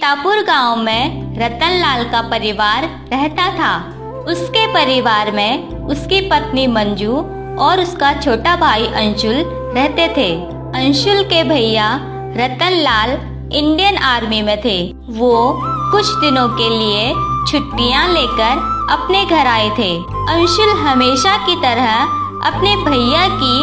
सीतापुर गांव में रतनलाल का परिवार रहता था। उसके परिवार में उसकी पत्नी मंजू और उसका छोटा भाई अंशुल रहते थे। अंशुल के भैया रतनलाल इंडियन आर्मी में थे। वो कुछ दिनों के लिए छुट्टियां लेकर अपने घर आए थे। अंशुल हमेशा की तरह अपने भैया की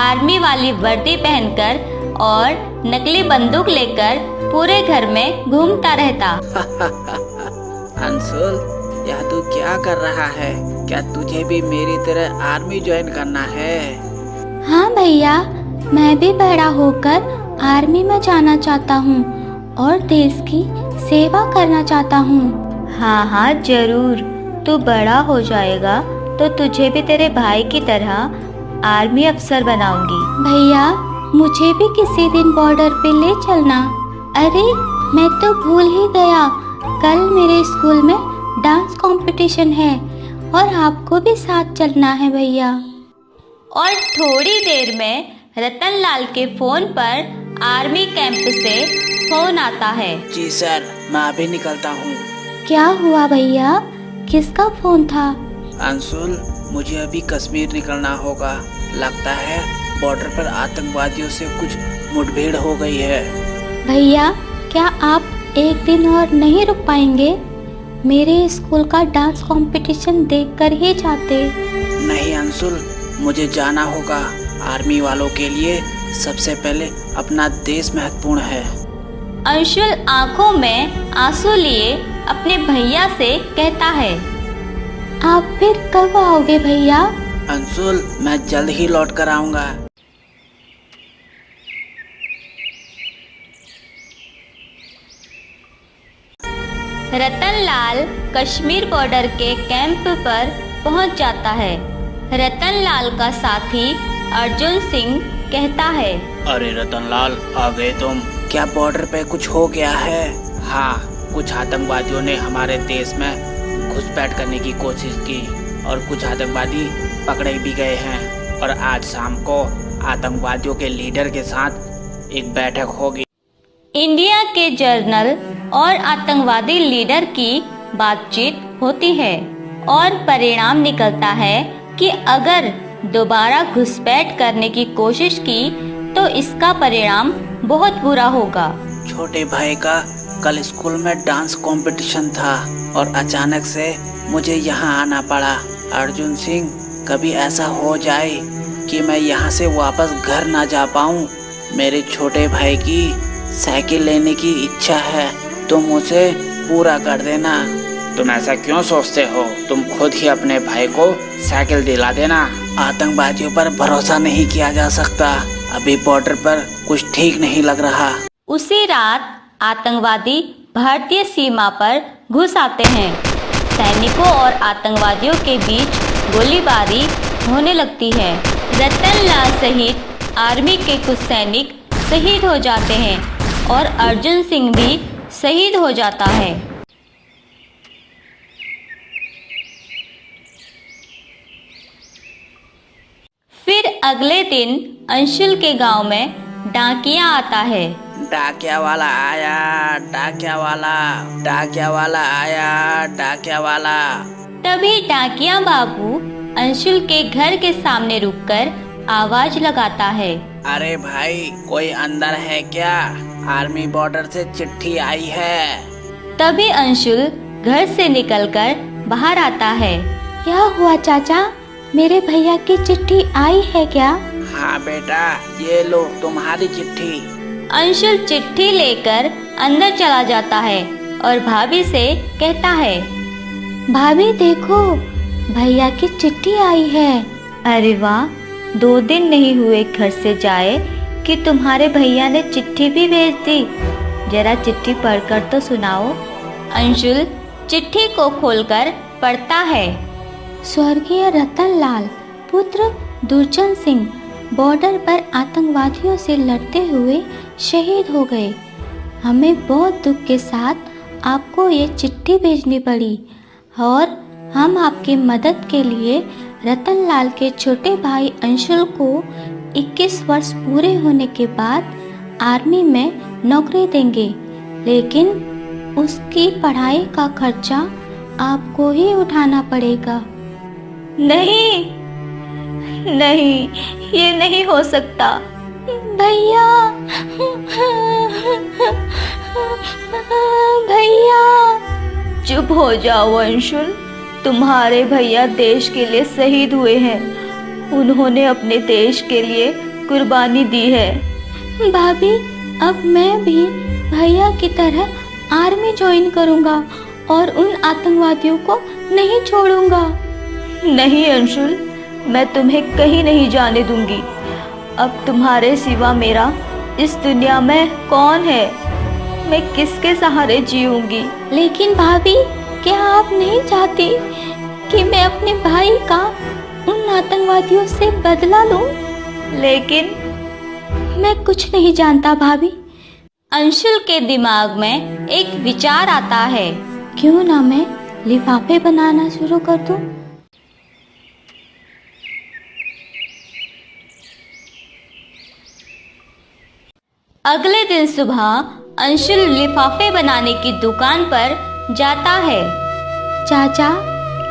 आर्मी वाली वर्दी पहनकर और नकली बंदूक लेकर पूरे घर में घूमता रहता। अंशुल, यह तू क्या कर रहा है? क्या तुझे भी मेरी तरह आर्मी ज्वाइन करना है? हाँ भैया, मैं भी बड़ा होकर आर्मी में जाना चाहता हूँ और देश की सेवा करना चाहता हूँ। हाँ हाँ जरूर, तू बड़ा हो जाएगा तो तुझे भी तेरे भाई की तरह आर्मी अफसर बनाऊंगी। भैया, मुझे भी किसी दिन बॉर्डर पे ले चलना। अरे मैं तो भूल ही गया, कल मेरे स्कूल में डांस कंपटीशन है और आपको भी साथ चलना है भैया। और थोड़ी देर में रतनलाल के फोन पर आर्मी कैंप से फोन आता है। जी सर, मैं अभी निकलता हूँ। क्या हुआ भैया, किसका फोन था? अंशुल, मुझे अभी कश्मीर निकलना होगा। लगता है बॉर्डर पर आतंकवादियों से कुछ मुठभेड़ हो गई है। भैया, क्या आप एक दिन और नहीं रुक पाएंगे? मेरे स्कूल का डांस कंपटीशन देखकर ही जाते। नहीं अंशुल, मुझे जाना होगा। आर्मी वालों के लिए सबसे पहले अपना देश महत्वपूर्ण है। अंशुल आंखों में आंसू लिए अपने भैया से कहता है। आप फिर कब आओगे भैया? अंशुल, मैं जल्द ही लौट कर आऊंगा। रतनलाल कश्मीर बॉर्डर के कैंप पर पहुंच जाता है। रतनलाल का साथी अर्जुन सिंह कहता है। अरे रतनलाल, आ गए तुम? क्या बॉर्डर पे कुछ हो गया है? हाँ, कुछ आतंकवादियों ने हमारे देश में घुसपैठ करने की कोशिश की और कुछ आतंकवादी पकड़े भी गए हैं। और आज शाम को आतंकवादियों के लीडर के साथ एक बैठक होगी। इंडिया के जनरल और आतंकवादी लीडर की बातचीत होती है और परिणाम निकलता है कि अगर दोबारा घुसपैठ करने की कोशिश की तो इसका परिणाम बहुत बुरा होगा। छोटे भाई का कल स्कूल में डांस कंपटीशन था और अचानक से मुझे यहाँ आना पड़ा। अर्जुन सिंह, कभी ऐसा हो जाए कि मैं यहाँ से वापस घर ना जा पाऊँ। मेरे छोटे भाई की साइकिल लेने की इच्छा है, तुम उसे पूरा कर देना। तुम ऐसा क्यों सोचते हो? तुम खुद ही अपने भाई को साइकिल दिला देना। आतंकवादियों पर भरोसा नहीं किया जा सकता। अभी बॉर्डर पर कुछ ठीक नहीं लग रहा। उसी रात आतंकवादी भारतीय सीमा पर घुस आते हैं। सैनिकों और आतंकवादियों के बीच गोलीबारी होने लगती है। रतनलाल सहित आर्मी के कुछ सैनिक शहीद हो जाते हैं और अर्जुन सिंह भी शहीद हो जाता है। फिर अगले दिन अंशुल के गांव में डाकिया आता है। डाकिया वाला आया, डाकिया वाला, डाकिया वाला आया, डाकिया वाला। तभी डाकिया बाबू अंशुल के घर के सामने रुककर आवाज लगाता है। अरे भाई, कोई अंदर है क्या? आर्मी बॉर्डर से चिट्ठी आई है। तभी अंशुल घर से निकलकर बाहर आता है। क्या हुआ चाचा, मेरे भैया की चिट्ठी आई है क्या? हाँ बेटा, ये लो तुम्हारी चिट्ठी। अंशुल चिट्ठी लेकर अंदर चला जाता है और भाभी से कहता है। भाभी देखो, भैया की चिट्ठी आई है। अरे वाह, 2 दिन नहीं हुए घर से जाए कि तुम्हारे भैया ने चिट्ठी भी भेज दी। जरा चिट्ठी पढ़कर तो सुनाओ। अंशुल चिट्ठी को खोलकर पढ़ता है। स्वर्गीय रतनलाल पुत्र दुर्जन सिंह बॉर्डर पर आतंकवादियों से लड़ते हुए शहीद हो गए। हमें बहुत दुख के साथ आपको ये चिट्ठी भेजनी पड़ी और हम आपकी मदद के लिए रतनलाल के छोटे भाई अंशुल को 21 वर्ष पूरे होने के बाद आर्मी में नौकरी देंगे, लेकिन उसकी पढ़ाई का खर्चा आपको ही उठाना पड़ेगा। नहीं नहीं, ये नहीं हो सकता। भैया, भैया। चुप हो जाओ अंशुल, तुम्हारे भैया देश के लिए शहीद हुए हैं। उन्होंने अपने देश के लिए कुर्बानी दी है। भाभी, अब मैं भी भैया की तरह आर्मी ज्वाइन करूंगा और उन आतंकवादियों को नहीं छोड़ूंगा। नहीं अंशुल, मैं तुम्हें कहीं नहीं जाने दूंगी। अब तुम्हारे सिवा मेरा इस दुनिया में कौन है? मैं किसके सहारे जीऊंगी? लेकिन भाभी, क्या आप नहीं चाहती कि मैं अपने भाई का उन आतंकवादियों से बदला लूं? लेकिन मैं कुछ नहीं जानता भाभी। अंशुल के दिमाग में एक विचार आता है। क्यों ना मैं लिफाफे बनाना शुरू कर दूं? अगले दिन सुबह अंशुल लिफाफे बनाने की दुकान पर जाता है। चाचा,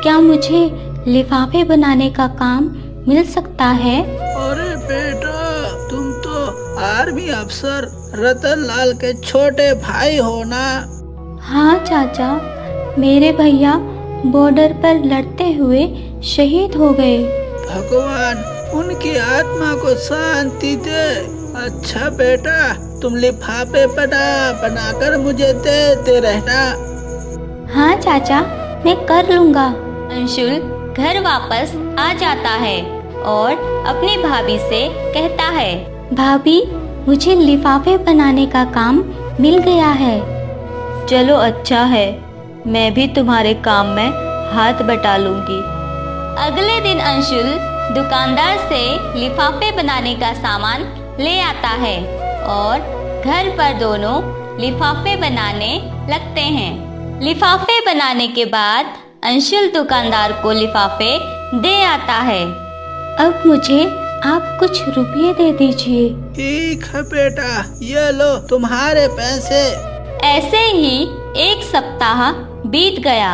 क्या मुझे लिफाफे बनाने का काम मिल सकता है? अरे बेटा, तुम तो आर्मी अफसर रतन लाल के छोटे भाई हो ना? हाँ चाचा, मेरे भैया बॉर्डर पर लड़ते हुए शहीद हो गए। भगवान उनकी आत्मा को शांति दे। अच्छा बेटा, तुम लिफाफे बनाकर मुझे देते रहना। हाँ चाचा, मैं कर लूँगा। अंशुल घर वापस आ जाता है और अपनी भाभी से कहता है, भाभी, मुझे लिफाफे बनाने का काम मिल गया है। चलो अच्छा है, मैं भी तुम्हारे काम में हाथ बटा लूंगी। अगले दिन अंशुल दुकानदार से लिफाफे बनाने का सामान ले आता है और घर पर दोनों लिफाफे बनाने लगते हैं। लिफाफे बनाने के बाद अंशुल दुकानदार को लिफाफे दे आता है। अब मुझे आप कुछ रुपये दे दीजिए। ठीक है बेटा, ये लो तुम्हारे पैसे। ऐसे ही एक सप्ताह बीत गया।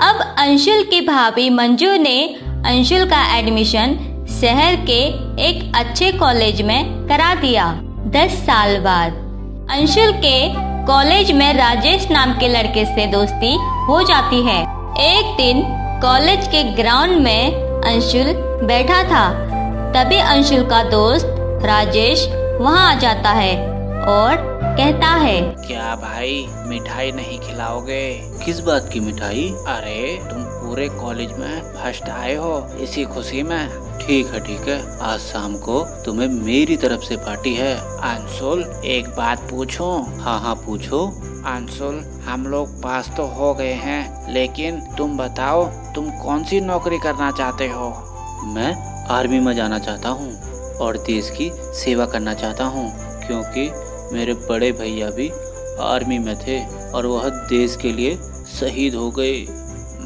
अब अंशुल की भाभी मंजू ने अंशुल का एडमिशन शहर के एक अच्छे कॉलेज में करा दिया। 10 साल बाद अंशुल के कॉलेज में राजेश नाम के लड़के से दोस्ती हो जाती है। एक दिन कॉलेज के ग्राउंड में अंशुल बैठा था, तभी अंशुल का दोस्त राजेश वहां आ जाता है और कहता है, क्या भाई मिठाई नहीं खिलाओगे? किस बात की मिठाई? अरे तुम पूरे कॉलेज में फर्स्ट आए हो, इसी खुशी में। ठीक है, आज शाम को तुम्हें मेरी तरफ से पार्टी है। अंशुल, एक बात पूछूं? हाँ पूछो। अंशुल, हम लोग पास तो हो गए हैं, लेकिन तुम बताओ तुम कौन सी नौकरी करना चाहते हो? मैं आर्मी में जाना चाहता हूँ और देश की सेवा करना चाहता हूँ, क्योंकि मेरे बड़े भैया भी आर्मी में थे और वह देश के लिए शहीद हो गए।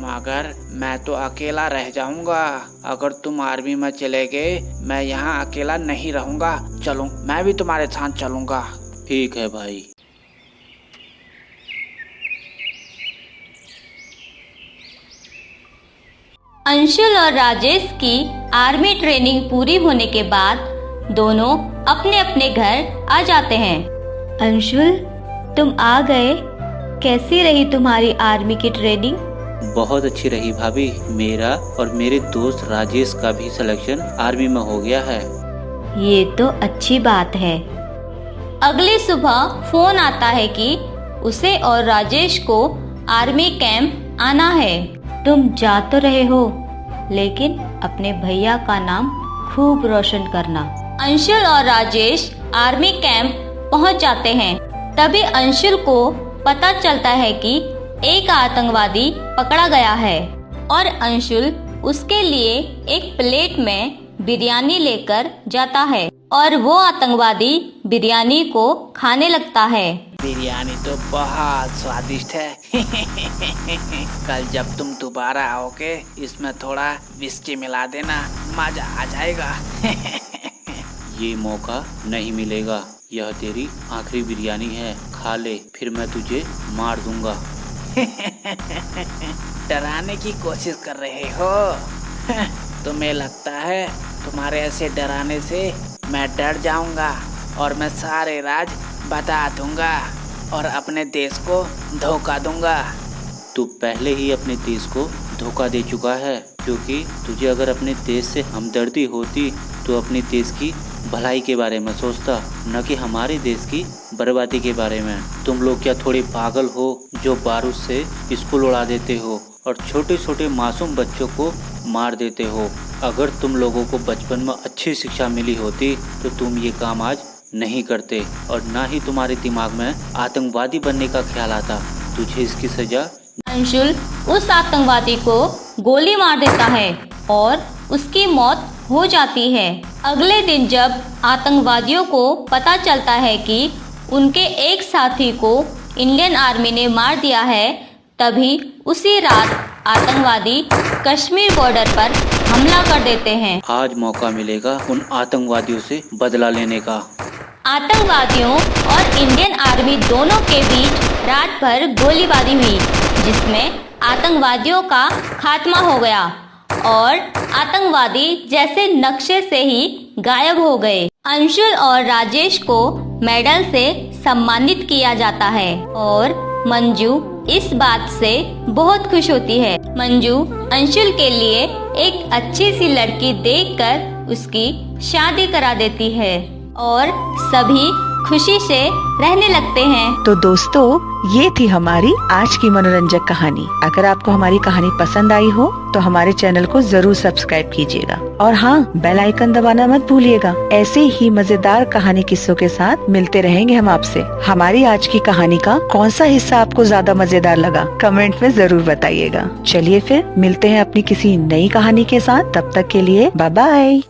मगर मैं तो अकेला रह जाऊंगा। अगर तुम आर्मी में चले गए, मैं यहाँ अकेला नहीं रहूंगा। चलो, मैं भी तुम्हारे साथ चलूंगा। ठीक है भाई। अंशुल और राजेश की आर्मी ट्रेनिंग पूरी होने के बाद दोनों अपने अपने घर आ जाते हैं। अंशुल, तुम आ गए। कैसी रही तुम्हारी आर्मी की ट्रेनिंग? बहुत अच्छी रही भाभी। मेरा और मेरे दोस्त राजेश का भी सिलेक्शन आर्मी में हो गया है। ये तो अच्छी बात है। अगली सुबह फोन आता है कि उसे और राजेश को आर्मी कैंप आना है। तुम जा तो रहे हो, लेकिन अपने भैया का नाम खूब रोशन करना। अंशुल और राजेश आर्मी कैंप पहुंच जाते हैं। तभी अंशुल को पता चलता है कि एक आतंकवादी पकड़ा गया है और अंशुल उसके लिए एक प्लेट में बिरयानी लेकर जाता है और वो आतंकवादी बिरयानी को खाने लगता है। बिरयानी तो बहुत स्वादिष्ट है। कल जब तुम दोबारा आओगे, इसमें थोड़ा विस्की मिला देना, मजा आ जाएगा। ये मौका नहीं मिलेगा। यह तेरी आखिरी बिरयानी है, खा खा ले, फिर मैं तुझे मार दूंगा। डराने की कोशिश कर रहे हो? तुम्हें लगता है तुम्हारे ऐसे डराने से मैं डर जाऊंगा और मैं सारे राज बता दूंगा और अपने देश को धोखा दूंगा। तू पहले ही अपने देश को धोखा दे चुका है, क्योंकि तुझे अगर अपने देश से हमदर्दी होती तो अपने देश की भलाई के बारे में सोचता, न कि हमारे देश की बर्बादी के बारे में। तुम लोग क्या थोड़े पागल हो जो बारूद से स्कूल उड़ा देते हो और छोटे छोटे मासूम बच्चों को मार देते हो? अगर तुम लोगों को बचपन में अच्छी शिक्षा मिली होती तो तुम ये काम आज नहीं करते और ना ही तुम्हारे दिमाग में आतंकवादी बनने का ख्याल आता। तुझे इसकी सजा। अंशुल उस आतंकवादी को गोली मार देता है और उसकी मौत हो जाती है। अगले दिन जब आतंकवादियों को पता चलता है कि उनके एक साथी को इंडियन आर्मी ने मार दिया है, तभी उसी रात आतंकवादी कश्मीर बॉर्डर पर हमला कर देते हैं। आज मौका मिलेगा उन आतंकवादियों से बदला लेने का। आतंकवादियों और इंडियन आर्मी दोनों के बीच रात भर गोलीबारी हुई, जिसमें आतंकवादियों का खात्मा हो गया और आतंकवादी जैसे नक्शे से ही गायब हो गए। अंशुल और राजेश को मेडल से सम्मानित किया जाता है और मंजू इस बात से बहुत खुश होती है। मंजू अंशुल के लिए एक अच्छी सी लड़की देखकर उसकी शादी करा देती है और सभी खुशी से रहने लगते हैं। तो दोस्तों, ये थी हमारी आज की मनोरंजक कहानी। अगर आपको हमारी कहानी पसंद आई हो तो हमारे चैनल को जरूर सब्सक्राइब कीजिएगा और हाँ, बेल आइकन दबाना मत भूलिएगा। ऐसे ही मजेदार कहानी किस्सों के साथ मिलते रहेंगे हम आपसे। हमारी आज की कहानी का कौन सा हिस्सा आपको ज्यादा मजेदार लगा, कमेंट में जरूर बताइएगा। चलिए फिर मिलते हैं अपनी किसी नई कहानी के साथ। तब तक के लिए बाय बाय।